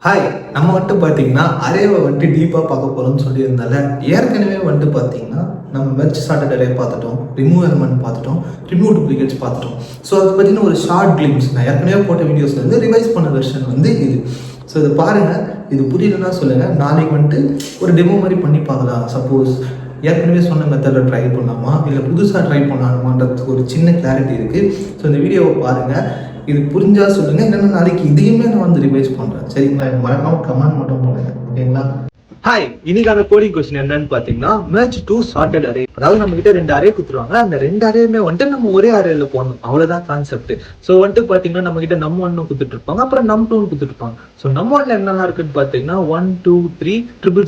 Hi, நம்ம பார்த்தீங்கன்னா அரேவை டீப்பாக பார்க்க போகிறோம்னு சொல்லியிருந்தால ஏற்கனவே பார்த்தீங்கன்னா நம்ம மெர்ஜ் சார்ட்டட் அரே பார்த்துட்டோம், ரிமூவ் எலமெண்ட் பார்த்துட்டோம், ரிமூவ் டூப்ளிகேட்ஸ் பார்த்துட்டோம். ஸோ அதை பற்றின ஒரு ஷார்ட் கிளிம்ஸ் நான் ஏற்கனவே போட்ட வீடியோஸ்லேருந்து ரிவைஸ் பண்ண வெர்ஷன் இது. ஸோ இதை பாருங்கள், இது புரியலன்னா சொல்லுங்கள். நாளைக்கு ஒரு டெமோ மாதிரி பண்ணி பார்க்கலாம். சப்போஸ் ஏற்கனவே சொன்ன மெத்தடில் ட்ரை பண்ணலாமா இல்லை புதுசாக ட்ரை பண்ணலாமான்றதுக்கு ஒரு சின்ன கிளாரிட்டி இருக்குது. ஸோ இந்த வீடியோவை பாருங்கள், இது புரிஞ்சா சொல்லுங்க. என்னன்னா நாளைக்கு இதையுமே நான் ரிவைஸ் பண்றேன். சரிங்களா? மறக்காம கமெண்ட் மட்டும் பண்ணுங்க. ஓகேங்களா? ஹாய், இன்னைக்கான கோடிங் கொஸ்டின் என்னன்னு பாத்தீங்கன்னா மெர்ஜ் டு சார்ட்டட் அரே. அதாவது நம்ம கிட்ட 2 அரே கொடுத்துருவாங்க. அந்த 2 அரேயுமே நம்ம ஒரே அரேல போடணும், அவ்வளவுதான் கான்செப்ட். ஸோ பாத்தீங்கன்னா நம்ம கிட்ட நம் 1 கொடுத்துட்டு இருப்பாங்க, அப்புறம் நம் 2 கொடுத்துட்டு இருப்பாங்க. ஸோ நம் 1ல என்னெல்லாம் இருக்குன்னு பாத்தீங்கன்னா 1 2 3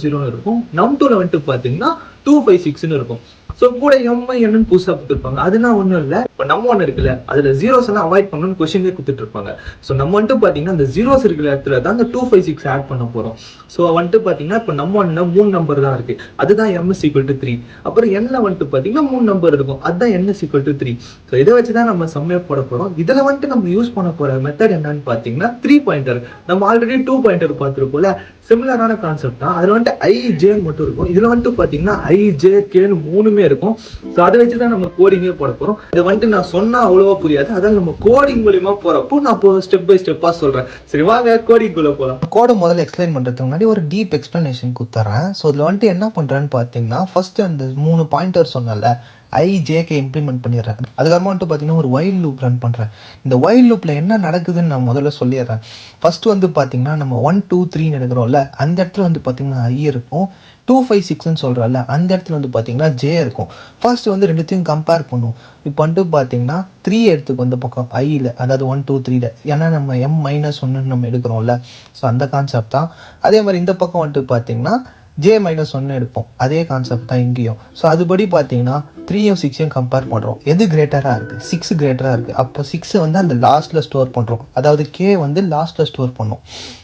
000 இருக்கும். நம் 2ல பாத்தீங்கன்னா 2 5 6 இருக்கும். ஸோ கூட என்னன்னு புதுசாக கொடுத்துருப்பாங்க. அதெல்லாம் ஒன்றும் இல்லை. இப்போ நம்ம ஒன்று இருக்குல்ல, அதில் ஜீரோஸ் எல்லாம் அவாய்ட் பண்ணணும்னு கொஸ்டின்லேயே கொடுத்துட்டு இருப்பாங்க. ஸோ நம்ம பார்த்தீங்கன்னா அந்த ஜீரோஸ் இருக்கிற இடத்துல தான் அந்த 2 5 6 ஆட் பண்ண போகிறோம். ஸோ பார்த்தீங்கன்னா இப்போ நம்ம ஒன்று 3 நம்பர் தான் இருக்கு, அதுதான் MS = 3. அப்புறம் என்ன பார்த்தீங்கன்னா 3 நம்பர் இருக்கும், அதுதான் NS = 3. ஸோ இதை வச்சு தான் நம்ம செம்மையா போட போகிறோம். இதில் நம்ம யூஸ் பண்ண போகிற மெத்தட் என்னன்னு பார்த்தீங்கன்னா 3 பாயிண்டர். நம்ம ஆல்ரெடி 2 பாயிண்டர் பார்த்துருப்போம்ல, சிமிலரான கான்செப்ட் தான். அதுல IJ மட்டும் இருக்கும். இதுல பாத்தீங்கன்னா IJ K 3மே இருக்கும். ஸோ அதை வச்சுதான் நம்ம கோடிங்கே போட போறோம். இதை நான் சொன்னா அவ்வளவா புரியாது, அதான் நம்ம கோடிங் மூலியமா போறப்போ நான் ஸ்டெப் பை ஸ்டெப்பா சொல்றேன். சரி வாங்க கோடிங் குள்ள போலாம். கோடை முதல்ல எக்ஸ்பிளைன் பண்றதுக்கு முன்னாடி ஒரு டீப் எக்ஸ்பிளனேஷன் கொடுத்துறேன். ஸோ இதுல என்ன பண்றேன்னு பாத்தீங்கன்னா ஃபர்ஸ்ட் அந்த 3 பாயிண்டர் சொன்னல IJK இம்ப்ளிமெண்ட் பண்ணிடுறேன். அதுக்கப்புறமா பார்த்தீங்கன்னா ஒரு வைல் லூப் ரன் பண்ணுறேன். இந்த வைல் லூப்பில் என்ன நடக்குதுன்னு நான் முதல்ல சொல்லிடுறேன். ஃபர்ஸ்ட் பார்த்தீங்கன்னா நம்ம 1 2 3 எடுக்கிறோம்ல, அந்த இடத்துல பார்த்தீங்கன்னா I இருக்கும். 2 5 6ன்னு சொல்கிறோம்ல, அந்த இடத்துல பார்த்தீங்கன்னா J இருக்கும். ஃபர்ஸ்ட் ரெண்டுத்தையும் கம்பேர் பண்ணுவோம். இப்போ பார்த்தீங்கன்னா 3 எடுத்துக்கு வந்த பக்கம் ஐயில், அதாவது 1 2 3ல, ஏன்னா நம்ம M-1 நம்ம எடுக்கிறோம்ல, ஸோ அந்த கான்செப்ட் தான். அதே மாதிரி இந்த பக்கம் பார்த்தீங்கன்னா J-1 எடுப்போம், அதே கான்செப்ட் தான் இங்கேயும். ஸோ அதுபடி பார்த்தீங்கன்னா 3யும் 6யும் கம்பேர் பண்ணுறோம். எது கிரேட்டராக இருக்குது? 6 கிரேட்டராக இருக்குது. அப்போ 6 அந்த லாஸ்ட்டில் ஸ்டோர் பண்ணுறோம், அதாவது K லாஸ்ட்டில் ஸ்டோர் பண்ணோம்.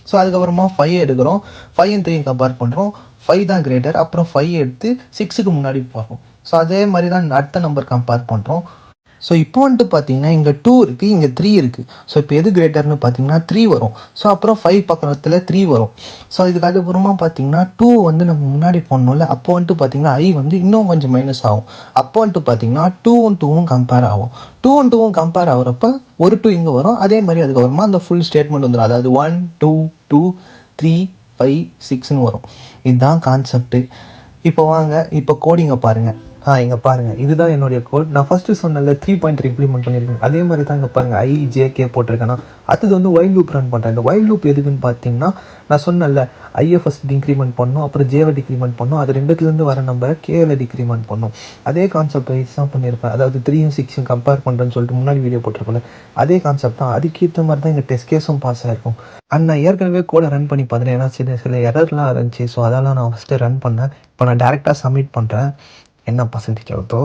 ஸோ அதுக்கப்புறமா 5 எடுக்கிறோம், 5யும் 3யும் கம்பேர் பண்ணுறோம். 5 தான் கிரேட்டர். அப்புறம் 5 எடுத்து 6க்கு முன்னாடி போகிறோம். ஸோ அதே மாதிரி தான் அடுத்த நம்பர் கம்பேர் பண்ணுறோம். ஸோ இப்போ பார்த்தீங்கன்னா இங்கே 2 இருக்குது, இங்கே 3 இருக்குது. ஸோ இப்போ எது கிரேட்டர்னு பார்த்தீங்கன்னா 3 வரும். ஸோ அப்புறம் 5 பக்கத்தில் 3 வரும். ஸோ இதுக்கு அதுக்கப்புறமா பார்த்தீங்கன்னா 2 நம்ம முன்னாடி போடணும்ல, அப்போ பார்த்தீங்கன்னா I இன்னும் கொஞ்சம் மைனஸ் ஆகும். அப்போ பார்த்தீங்கன்னா 2ம் 2ம் கம்பேர் ஆகும். 2ம் 2ம் கம்பேர் ஆகிறப்ப ஒரு 2 இங்கே வரும். அதே மாதிரி அதுக்கப்புறமா அந்த ஃபுல் ஸ்டேட்மெண்ட் வந்துடும், அதாவது 1 2 2 3 5 6ன்னு வரும். இதுதான் கான்செப்ட்டு. இப்போ வாங்க, இப்போ கோடிங்கை பாருங்கள். இங்கே பாருங்கள், இதுதான் என்னுடைய கோட். நான் ஃபஸ்ட்டு சொன்னல 3 பாயிண்டர் இம்ப்ளிமெண்ட் பண்ணியிருக்கேன், அதே மாதிரி தான் இங்கே பாருங்கள் IJK போட்டிருக்கேன்னா. அடுத்தது வைல் லூப் ரன் பண்ணுறேன். இந்த வைல் லூப் எதுக்குன்னு பார்த்தீங்கன்னா, நான் சொன்னல ஐயை ஃபஸ்ட் டிக்ரிமெண்ட் பண்ணணும், அப்புறம் Jவை டிக்ரிமெண்ட் பண்ணணும், அது ரெண்டுத்துலேருந்து வர நம்பரை Kல டிக்ரிமெண்ட் பண்ணணும். அதே கான்செப்ட் வைஸ் தான் பண்ணியிருப்பேன். அதாவது 3யும் 6யும் கம்பேர் பண்ணுறேன்னு சொல்லிட்டு முன்னாடி வீடியோ போட்டிருப்பேன், அதே கான்செப்ட் தான். அதுக்கேற்ற மாதிரி தான் இங்கே டெஸ்ட் கேஸும் பாஸ் ஆகிருக்கும். நான் ஏற்கனவே கோடை ரன் பண்ணி பார்த்தேன், ஏன்னா சில எரர்லாம் இருந்துச்சு. ஸோ அதெல்லாம் நான் ஃபஸ்ட்டு ரன் பண்ணேன். இப்போ நான் டேரெக்டாக சப்மிட் பண்ணுறேன். என்ன பர்சன்டேஜ் ஆகுதோ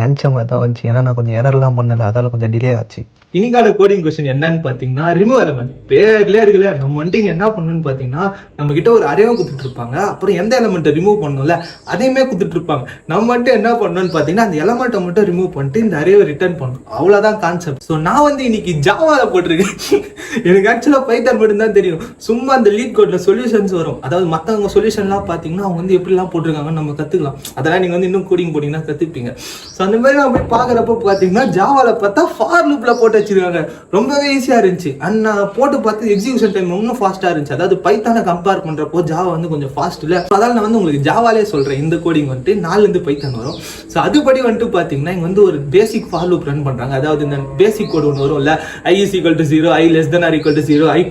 நினச்ச மாதிரி தான் வந்துச்சு, ஏன்னா நான் கொஞ்சம் எரர்லாம் பண்ணலை, அதால் கொஞ்சம் டிலே ஆச்சு. இன்னைக்கான கோடிங் கொஸ்டின் என்னன்னு பாத்தீங்கன்னா ரிமூவ் எலமெண்ட். பேர்ல இருக்குல்ல, நம்ம எங்க பண்ணணும்னு பாத்தீங்கன்னா நம்ம கிட்ட ஒரு அரேவை கொடுத்துட்டு இருப்பாங்க, அப்புறம் எந்த எலமெண்ட்டை ரிமூவ் பண்ணணும்ல அதையுமே கொடுத்துட்டு இருப்பாங்க. நம்ம என்ன பண்ணணும்னு பாத்தீங்கன்னா அந்த எலமெண்ட்டை மட்டும் ரிமூவ் பண்ணிட்டு இந்த அரேவை ரிட்டர்ன் பண்ணணும், அவ்வளவுதான் கான்செப்ட். ஸோ நான் இன்னைக்கு ஜாவால போட்டிருக்கேன். எனக்கு ஆக்சுவலா பைத்தான் மட்டும் தான் தெரியும். சும்மா அந்த லீட் கோட்ல சொல்யூஷன்ஸ் வரும், அதாவது மற்றவங்க சொல்யூஷன்லாம் பாத்தீங்கன்னா அவங்க எப்படிலாம் போட்டிருக்காங்கன்னு நம்ம கத்துக்கலாம். அதெல்லாம் நீங்க இன்னும் கோடிங் போட்டீங்கன்னா கத்துப்பீங்க. ஸோ அந்த மாதிரி நான் போய் பாக்குறப்ப பாத்தீங்கன்னா ஜாவால பார்த்தா ஃபார் லூப்ல போட்டு வச்சிருக்காங்க. ரொம்பவே ஈஸியா இருந்துச்சு. அண்ட் நான் போட்டு பார்த்து எக்ஸிகியூஷன் டைம் இன்னும் ஃபாஸ்டா இருந்துச்சு. அதாவது பைத்தானை கம்பேர் பண்றப்போ ஜாவா கொஞ்சம் ஃபாஸ்ட் இல்ல. அதனால நான் உங்களுக்கு ஜாவாலே சொல்றேன். இந்த கோடிங் 4 பைத்தான் வரும். ஸோ அதுபடி பாத்தீங்கன்னா இங்க ஒரு பேசிக் ஃபார் லூப் ரன் பண்றாங்க. அதாவது இந்த பேசிக் கோட் ஒன்று வரும்ல, I = 0, I <= 0, I++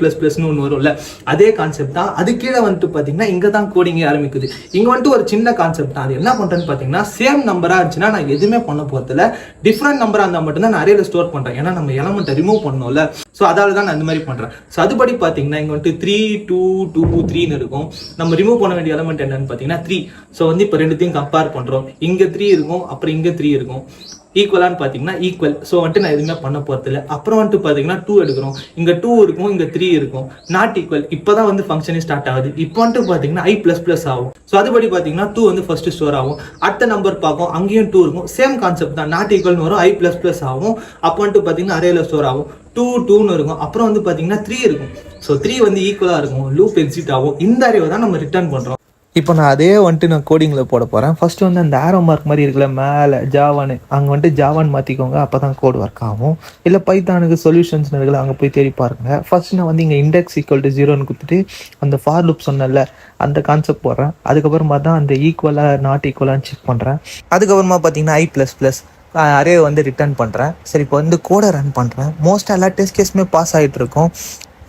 ஒன்று வரும்ல, அதே கான்செப்ட் தான். அது கீழே பாத்தீங்கன்னா இங்க தான் கோடிங்கே ஆரம்பிக்குது. இங்க ஒரு சின்ன கான்செப்ட் தான். அது என்ன பண்றேன்னு பாத்தீங்கன்னா சேம் நம்பரா இருந்துச்சுன்னா நான் எதுவுமே பண்ண போறதில்ல. டிஃப்ரெண்ட் நம்பரா இருந்தா மட்டும் தான் நான் அரேல ஸ்டோர் பண்றேன், ஏன்னா நம்ம எலமெண்ட் ரிமூவ் பண்ணோம்ல. ஸோ அதால தான் நான் இந்த மாதிரி பண்றேன். ஸோ அதுபடி பாத்தீங்கன்னா இங்க 3 2 2 3ன்னு இருக்கும். நம்ம ரிமூவ் பண்ண வேண்டிய எலமெண்ட் என்னன்னு பாத்தீங்கன்னா 3. ஸோ இப்போ ரெண்டுத்தையும் கம்பேர் பண்றோம். இங்க 3 இருக்கும், அப்புறம் இங்க 3 இருக்கும். ஈக்குவலான்னு பாத்தீங்கன்னா ஈக்குவல். ஸோ நான் எதுவுமே பண்ண போறதில்ல. அப்புறம் பாத்தீங்கன்னா 2 எடுக்கிறோம், இங்க 2 இருக்கும், இங்க 3 இருக்கும். Not equal. இப்பதான் ஃபங்க்ஷனே ஸ்டார்ட் ஆகுது. இப்போ பாத்தீங்கன்னா I++ ஆகும். ஸோ அதுபடி பாத்தீங்கன்னா 2 ஃபர்ஸ்ட் ஸ்டோர் ஆகும். அடுத்த நம்பர் பார்க்கும், அங்கேயும் 2 இருக்கும். சேம் கான்செப்ட் தான். நாட் ஈக்குவல் வரும், I++ ஆகும். அப்போ பாத்தீங்கன்னா அரேல ஸ்டோர் ஆகும். 2 இருக்கும். அப்புறம் வந்து பார்த்தீங்கன்னா 3 இருக்கும். ஸோ 3 வந்து ஈக்குவலாக இருக்கும், லூப் எக்ஸிட் ஆகும். இந்த அரேவை தான் நம்ம ரிட்டர்ன் பண்ணுறோம். இப்போ நான் அதே வந்துட்டு நான் கோடிங்கில் போட போகிறேன். ஃபஸ்ட்டு வந்து அந்த ஆரோ மார்க் மாதிரி இருக்குல்ல மேலே ஜாவான்னு, அங்கே வந்துட்டு ஜாவான்னு மாற்றிக்கோங்க, அப்போ தான் கோட் ஒர்க் ஆகும். இல்லை பைத்தானுக்கு சொல்யூஷன்ஸ் இருக்குல்ல, அங்கே போய் தேடி பாருங்கள். ஃபர்ஸ்ட் நான் வந்து இங்கே இண்டெக்ஸ் ஈக்குவல் டு 0ன்னு கொடுத்துட்டு அந்த ஃபார் லூப் சொன்னல அந்த கான்செப்ட் போடுறேன். அதுக்கப்புறமா தான் அந்த ஈக்குவலாக நாட் ஈக்குவலான்னு செக் பண்ணுறேன். அதுக்கப்புறமா பார்த்தீங்கன்னா I++ அரே வந்து ரிட்டர்ன் பண்ணுறேன். சரி, இப்போ வந்து கோடை ரன் பண்ணுறேன். மோஸ்ட்டாக எல்லா டெஸ்ட் கேஸுமே பாஸ் ஆகிட்டு இருக்கும்.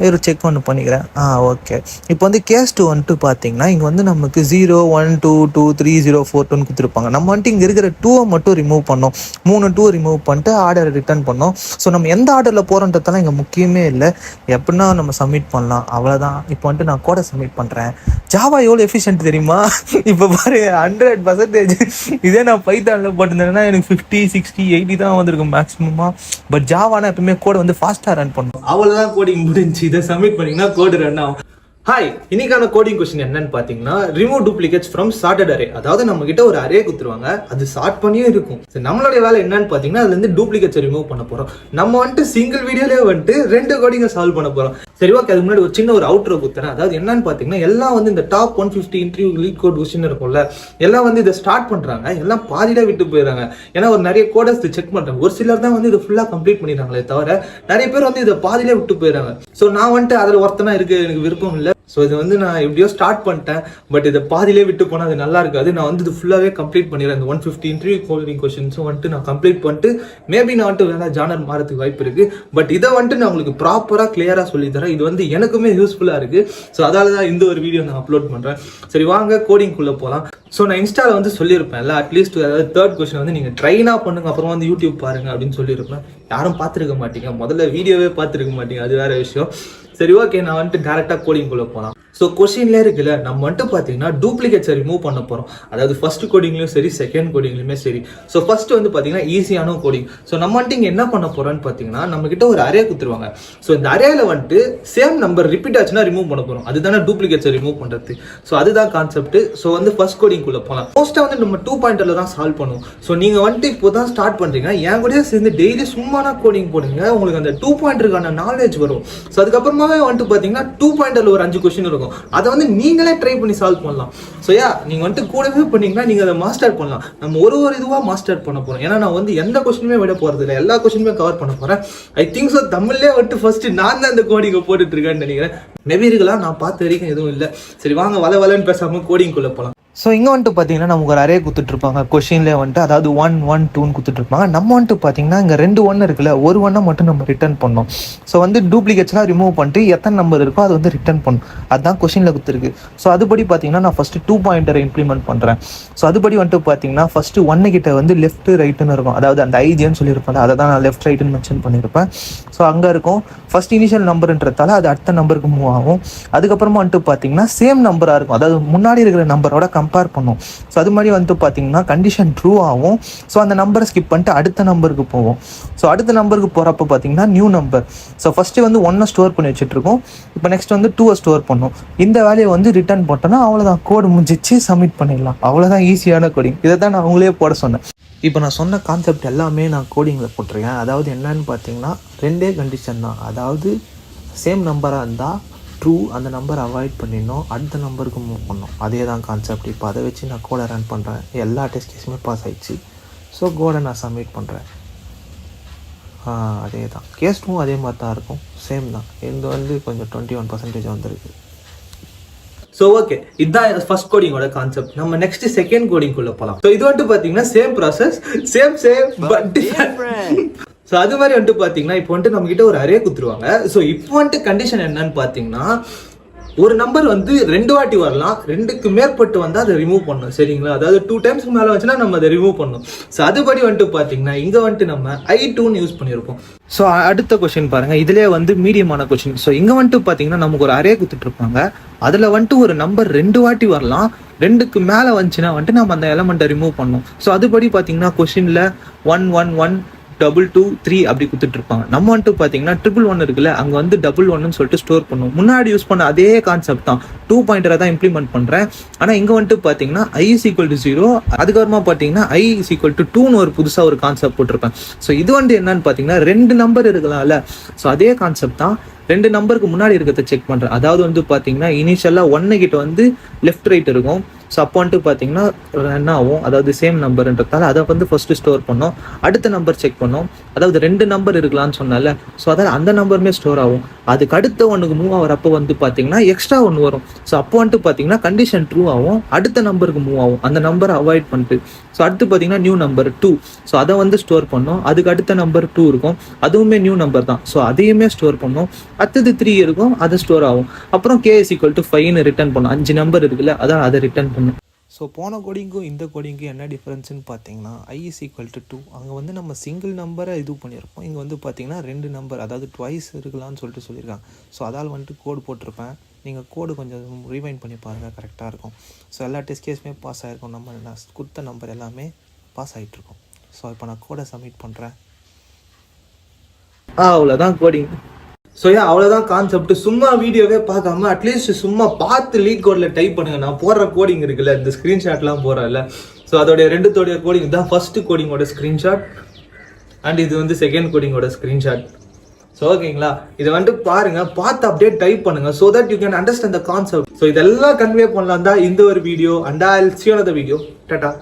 ஒரு செக் ஒன்று பண்ணிக்கிறேன். ஓகே. இப்போ வந்து கேஸ் 2 வந்துட்டு பார்த்தீங்கன்னா இங்கே வந்து நமக்கு 0 1 2 2 3 0 4 2ன்னு கொடுத்துருப்பாங்க. நம்ம வந்துட்டு இங்கே இருக்கிற 2 மட்டும் ரிமூவ் பண்ணோம். 3 2 ரிமூவ் பண்ணிட்டு ஆர்டரை ரிட்டர்ன் பண்ணோம். ஸோ நம்ம எந்த ஆர்டரில் போகிறோன்றதெல்லாம் இங்கே முக்கியமே இல்லை. எப்படின்னா நம்ம சப்மிட் பண்ணலாம், அவ்வளோதான். இப்போ வந்துட்டு நான் கோடை சப்மிட் பண்ணுறேன். ஜாவா எவ்வளோ எஃபிஷியன்ட் தெரியுமா? இப்போ பாரு 100%. இதே நான் பைத்தானில் போட்டிருந்தேன்னா எனக்கு 50 60 80 தான் வந்திருக்கும் மேக்ஸிமமாக. பட் ஜாவானா எப்பவுமே கோடை வந்து ஃபாஸ்ட்டாக ரன் பண்ணும். அவ்வளோதான், கோடிங் முடிஞ்சு. இதை சப்மிட் பண்ணீங்கன்னா கோடு ரன் ஆகும். ஹாய், இன்னைக்கான கோடிங் கொஸ்டின் என்னன்னு பார்த்தீங்கன்னா, remove duplicates from sorted array. அதாவது நம்ம கிட்ட ஒரு அரே கொடுத்துருவாங்க, அது சார்ட் பண்ணியும் இருக்கும். சரி, நம்மளுடைய வேலை என்னன்னு பார்த்தீங்கன்னா அதுல இருந்து டூப்ளிகேட்ஸ் ரிமூவ் பண்ண போறோம். நம்ம வந்துட்டு சிங்கிள் வீடியோலேயே வந்துட்டு 2 கோடிங்கை சால்வ் பண்ண போறோம். சரி, ஓகே. அதுக்கு முன்னாடி ஒரு சின்ன ஒரு அவுட்ரோ கொடுத்துறேன். அதாவது என்னன்னு பார்த்தீங்கன்னா, எல்லாம் வந்து இந்த top 150 interview LeetCode question இருக்கும்ல, எல்லாம் வந்து இதை ஸ்டார்ட் பண்றாங்க, எல்லாம் பாதியில விட்டு போயிடுறாங்க. ஏன்னா ஒரு நிறைய கோடர்ஸ் செக் பண்றாங்க. ஒரு சிலர் தான் வந்து இதை ஃபுல்லா கம்ப்ளீட் பண்ணிடுறாங்களே தவிர நிறைய பேர் வந்து இதை பாதியில விட்டு போயிடுறாங்க. ஸோ நான் வந்துட்டு அதில் ஒருத்தனா இருக்கு, எனக்கு விருப்பம் இல்லை. ஸோ இது வந்து நான் எப்படியோ ஸ்டார்ட் பண்ணிட்டேன். பட் இதை பாதியிலே விட்டு போனால் அது நல்லா இருக்காது. நான் வந்து இது ஃபுல்லாகவே கம்ப்ளீட் பண்ணிடுறேன். இந்த 150 இன்டர்வியூ கோடிங் கொஸ்டின்ஸும் வந்துட்டு நான் கம்ப்ளீட் பண்ணிட்டு மேபி நான் வந்துட்டு வேணா ஜானர் மாறதுக்கு வாய்ப்பு இருக்கு. பட் இதை வந்துட்டு நான் உங்களுக்கு ப்ராப்பராக கிளியராக சொல்லித்தரேன். இது வந்து எனக்குமே யூஸ்ஃபுல்லாக இருக்கு. ஸோ அதால தான் இந்த ஒரு வீடியோ நான் அப்லோட் பண்ணுறேன். சரி, வாங்க கோடிங்குள்ளே போகலாம். ஸோ நான் இன்ஸ்டாவில் வந்து சொல்லியிருப்பேன்ல, அட்லீஸ்ட் அதாவது 3rd கொஸ்டின் வந்து நீங்கள் ட்ரைனாக பண்ணுங்க, அப்புறம் வந்து யூடியூப் பாருங்க அப்படின்னு சொல்லியிருப்பேன். யாரும் பார்த்துருக்க மாட்டீங்க, முதல்ல வீடியோவே பார்த்துருக்க மாட்டீங்க, அது வேற விஷயம். சரி, ஓகே. நான் வந்துட்டு டேரெக்டாக கோடிங்குள்ளே போகலாம். ஸோ கொஸ்டின்லேயே இருக்குல்ல, நம்ம வந்துட்டு பார்த்தீங்கன்னா டூப்ளிகேட்ஸை ரிமூவ் பண்ண போகிறோம். அதாவது ஃபர்ஸ்ட் கோடிங்லையும் சரி, செகண்ட் கோடிங்லையுமே சரி. ஸோ ஃபர்ஸ்ட் வந்து பார்த்தீங்கன்னா ஈஸியான கோடிங். ஸோ நம்ம வந்துட்டு இங்கே என்ன பண்ண போகிறோம்னு பார்த்தீங்கன்னா, நம்ம கிட்ட ஒரு அரே கொடுத்துருவாங்க. ஸோ இந்த அரேல வந்துட்டு சேம் நம்பர் ரிப்பீட் ஆச்சுன்னா ரிமூவ் பண்ண போகிறோம். அதுதானே டூப்ளிகேட்ஸை ரிமூவ் பண்ணுறது. ஸோ அதுதான் கான்செப்ட். ஸோ வந்து ஃபர்ஸ்ட் கோடிங்குள்ளே போகலாம். மோஸ்ட்டாக வந்து நம்ம 2 பாயிண்டரில் தான் சால்வ் பண்ணுவோம். ஸோ நீங்கள் வந்துட்டு இப்போ தான் ஸ்டார்ட் பண்ணுறீங்க, என் கூட சேர்ந்து டெய்லி சும்மானா கோடிங் போடுங்க, உங்களுக்கு அந்த 2 பாயிண்டருக்கான நாலேஜ் வரும். ஸோ அதுக்கப்புறமாவே வந்துட்டு பார்த்தீங்கன்னா 2 பாயிண்டரில் ஒரு 5 கொஸ்டின் இருக்கும். அதை வந்து நீங்களே ட்ரை பண்ணி சால்வ் பண்ணலாம். ஸோ நீங்க வந்துட்டு கூடவே பண்ணீங்கன்னா நீங்க அதை மாஸ்டர் பண்ணலாம். நம்ம ஒரு இதுவா மாஸ்டர் பண்ண போறோம். ஏன்னா நான் வந்து எந்த கொஸ்டினுமே விட போறது இல்லை, எல்லா கொஸ்டினுமே கவர் பண்ண போறேன். ஐ திங்க் ஸோ தமிழ்லேயே வந்துட்டு ஃபர்ஸ்ட் நான் தான் இந்த கோடிங்கை போட்டுட்டு இருக்கேன்னு நினைக்கிறேன். மேபி இருக்கலாம், நான் பார்த்த வரைக்கும் எதுவும் இல்லை. சரி, வாங்க வளன்னு பேசாம கோடிங்குள்ள போகலாம். ஸோ இங்கே வந்துட்டு பார்த்தீங்கன்னா நமக்கு ஒரு அரே கொடுத்துட்ருப்பாங்க. கொஷின்லேயே வந்துட்டு அதாவது 1 1 2ன்னு கொடுத்துட்ருப்பாங்க. நம்ம வந்துட்டு பார்த்தீங்கன்னா இங்கே 2 1 இருக்குல்ல, ஒரு 1 மட்டும் நம்ம ரிட்டர்ன் பண்ணோம். ஸோ வந்து டூப்ளிகேட்ஸ்லாம் ரிமூவ் பண்ணிட்டு எத்தனை நம்பர் இருக்கோ அது வந்து ரிட்டர்ன் பண்ணும். அதுதான் கொஷினில் கொடுத்துருக்கு. ஸோ அதுபடி பார்த்தீங்கன்னா நான் ஃபஸ்ட்டு 2 பாயிண்டரை இம்ப்ளிமெண்ட் பண்ணுறேன். ஸோ அதுபடி வந்துட்டு பார்த்தீங்கன்னா ஃபஸ்ட்டு 1 கிட்ட வந்து லெஃப்ட் ரைட்டுன்னு இருக்கும். அதாவது அந்த ஐஜேன்னு சொல்லியிருப்பேன், அதை தான் நான் லெஃப்ட் ரைட்டுன்னு மென்ஷன் பண்ணியிருப்பேன். ஸோ அங்கே இருக்கும் ஃபஸ்ட் இனிஷியல் நம்பர்ன்றதால அது அடுத்த நம்பருக்கு மூவ் ஆகும். அதுக்கப்புறமா வந்துட்டு பார்த்தீங்கன்னா சேம் நம்பராக இருக்கும், அதாவது முன்னாடி இருக்கிற நம்பரோட கம்பேர் பண்ணும். ஸோ அது மாதிரி வந்துட்டு பார்த்தீங்கன்னா கண்டிஷன் ட்ரூ ஆகும். ஸோ அந்த நம்பரை ஸ்கிப் பண்ணிட்டு அடுத்த நம்பருக்கு போவோம். ஸோ அடுத்த நம்பருக்கு போகிறப்ப பார்த்தீங்கன்னா நியூ நம்பர். ஸோ ஃபஸ்ட்டு வந்து 1 ஸ்டோர் பண்ணி வச்சுட்ருக்கோம். இப்போ நெக்ஸ்ட் வந்து 2 ஸ்டோர் பண்ணோம். இந்த வேலையை வந்து ரிட்டர்ன் போட்டோன்னா அவ்வளோதான், கோடு முடிஞ்சிச்சு, சப்மிட் பண்ணிடலாம். அவ்வளோதான், ஈஸியான கோடிங். இதை தான் நான் அவங்களே போட சொன்னேன். இப்போ நான் சொன்ன கான்செப்ட் எல்லாமே நான் கோடிங்கில் போட்டிருக்கேன். அதாவது என்னன்னு பார்த்தீங்கன்னா 2 கண்டிஷன் தான். அதாவது சேம் நம்பராக இருந்தால் ட்ரூ, அந்த நம்பர் அவாய்ட் பண்ணிடணும், அடுத்த நம்பருக்கு மூவ் பண்ணணும். அதே தான் கான்செப்ட். இப்போ அதை வச்சு நான் கோடை ரன் பண்ணுறேன். எல்லா டெஸ்ட் கேஸுமே பாஸ் ஆகிடுச்சு. ஸோ கோடை நான் சப்மிட் பண்ணுறேன். அதே தான் கேஸ் 2 அதே மாதிரி தான் இருக்கும், சேம் தான். இது வந்து கொஞ்சம் 21% வந்திருக்கு. ஸோ ஓகே, இதுதான் ஃபர்ஸ்ட் கோடிங்கோட கான்செப்ட். நம்ம நெக்ஸ்ட் செகண்ட் கோடிங்குள்ள போகலாம். ஸோ இது வந்துட்டு பார்த்தீங்கன்னா same process, same but different. So அது மாதிரி வந்துட்டு பார்த்தீங்கன்னா இப்போ வந்துட்டு நம்ம கிட்ட ஒரு அரே கொடுத்துருவாங்க. ஸோ இப்போ வந்துட்டு கண்டிஷன் என்னன்னு பார்த்தீங்கன்னா, ஒரு நம்பர் வந்து 2 வாட்டி வரலாம், 2க்கு மேற்பட்டு வந்தால் அதை ரிமூவ் பண்ணணும். சரிங்களா? அதாவது 2 டைம்ஸ்க்கு மேலே வச்சுன்னா நம்ம அதை ரிமூவ் பண்ணணும். ஸோ அதுபடி வந்துட்டு பார்த்தீங்கன்னா இங்கே வந்துட்டு நம்ம I2ன்னு யூஸ் பண்ணியிருப்போம். ஸோ அடுத்த கொஸ்டின் பாருங்கள், இதிலே வந்து மீடியமான கொஸ்டின். ஸோ இங்கே வந்துட்டு பார்த்தீங்கன்னா நமக்கு ஒரு அரே கொடுத்துட்ருப்பாங்க. அதில் வந்துட்டு ஒரு நம்பர் 2 வாட்டி வரலாம், 2க்கு மேலே வந்துச்சுன்னா வந்துட்டு நம்ம அந்த எலமெண்ட்டை ரிமூவ் பண்ணணும். ஸோ அதுபடி பார்த்தீங்கன்னா கொஸ்டினில் 1 1 1 2 3 அப்படி கொடுத்துட்டு இருப்பாங்க. நம்ம வந்துட்டு பார்த்தீங்கன்னா 1 இருக்குல்ல, அங்கே வந்து 1 சொல்லிட்டு ஸ்டோர் பண்ணுவோம். முன்னாடி யூஸ் பண்ண அதே கான்செப்ட் தான், 2 பாயிண்டரை தான் இம்ப்ளிமெண்ட் பண்ணுறேன். ஆனால் இங்கே வந்துட்டு பார்த்தீங்கன்னா i is equal to 0, அதுக்கப்புறமா பார்த்தீங்கன்னா i is equal to 2ன்னு ஒரு புதுசாக ஒரு கான்செப்ட் போட்டிருப்பேன். ஸோ இது வந்து என்னன்னு பார்த்தீங்கன்னா 2 நம்பர் இருக்கலாம்ல, ஸோ அதே கான்செப்ட் தான். 2 நம்பருக்கு முன்னாடி இருக்கிறத செக் பண்ணுறேன். அதாவது வந்து பார்த்தீங்கன்னா இனிஷியலாக 1 கிட்ட வந்து லெஃப்ட் ரைட் இருக்கும். ஸோ அப்போ வந்துட்டு பார்த்தீங்கன்னா என்ன ஆகும், அதாவது சேம் நம்பர்ன்றதால அதை வந்து ஃபர்ஸ்ட் ஸ்டோர் பண்ணோம். அடுத்த நம்பர் செக் பண்ணோம், அதாவது 2 நம்பர் இருக்கலாம்னு சொன்னால, ஸோ அதாவது அந்த நம்பருமே ஸ்டோர் ஆகும். அதுக்கு அடுத்த ஒன்றுக்கு மூவ் ஆகிறப்போ வந்து பார்த்தீங்கன்னா எக்ஸ்ட்ரா ஒன்று வரும். ஸோ அப்போ வந்துட்டு பார்த்தீங்கன்னா கண்டிஷன் ட்ரூ ஆகும், அடுத்த நம்பருக்கு மூவ் ஆகும், அந்த நம்பரை அவாய்ட் பண்ணிட்டு. ஸோ அடுத்து பார்த்தீங்கன்னா நியூ நம்பர் 2, ஸோ அதை வந்து ஸ்டோர் பண்ணோம். அதுக்கு அடுத்த நம்பர் 2 இருக்கும், அதுவுமே நியூ நம்பர் தான், ஸோ அதையுமே ஸ்டோர் பண்ணோம். அடுத்தது 3 இருக்கும், அது ஸ்டோர் ஆகும். அப்புறம் k is equal to 5ன்னு ரிட்டர்ன் பண்ணோம். 5 நம்பர் இருக்குல்ல, அதான் அதை ரிட்டர்ன் பண்ணும். ஸோ போன கோடிங்கும் இந்த கோடிங்கும் என்ன டிஃப்ரென்ஸ்னு பார்த்தீங்கன்னா i is equal to 2, அங்கே வந்து நம்ம சிங்கிள் நம்பரை இது பண்ணியிருப்போம். இங்கே வந்து பார்த்தீங்கன்னா 2 நம்பர், அதாவது ட்வைஸ் இருக்கலாம்னு சொல்லிட்டு சொல்லியிருக்காங்க. ஸோ அதால் வந்துட்டு கோடு போட்டிருப்பேன். நீங்கள் கோடு கொஞ்சம் ரீவைண்ட் பண்ணி பாருங்கள், கரெக்டாக இருக்கும். ஸோ எல்லா டெஸ்ட் கேஸுமே பாஸ் ஆகிருக்கும், நான் கொடுத்த நம்பர் எல்லாமே பாஸ் ஆகிட்ருக்கும். ஸோ இப்போ நான் கோடை சப்மிட் பண்ணுறேன். அவ்வளோதான் கோடிங். ஸோ அவ்வளோதான் கான்செப்ட். சும்மா வீடியோவே பார்க்காம அட்லீஸ்ட் சும்மா பார்த்து லீட் கோடில் டைப் பண்ணுங்க. நான் போடுற கோடிங் இருக்குல்ல, இந்த ஸ்க்ரீன்ஷாட்லாம் போடுறேன்ல, ஸோ அதோடைய 2 கோடிங் தான். ஃபர்ஸ்ட் கோடிங்கோட ஸ்க்ரீன்ஷாட் அண்ட் இது வந்து செகண்ட் கோடிங்கோட ஸ்க்ரீன்ஷாட். ஸோ ஓகேங்களா, இதை வந்துட்டு பாருங்க, பார்த்து அப்படியே டைப் பண்ணுங்க, so that you can understand the concept. So இதெல்லாம் கன்வே பண்ணலாம் தான் இந்த ஒரு video. And I will see you another video. Tata.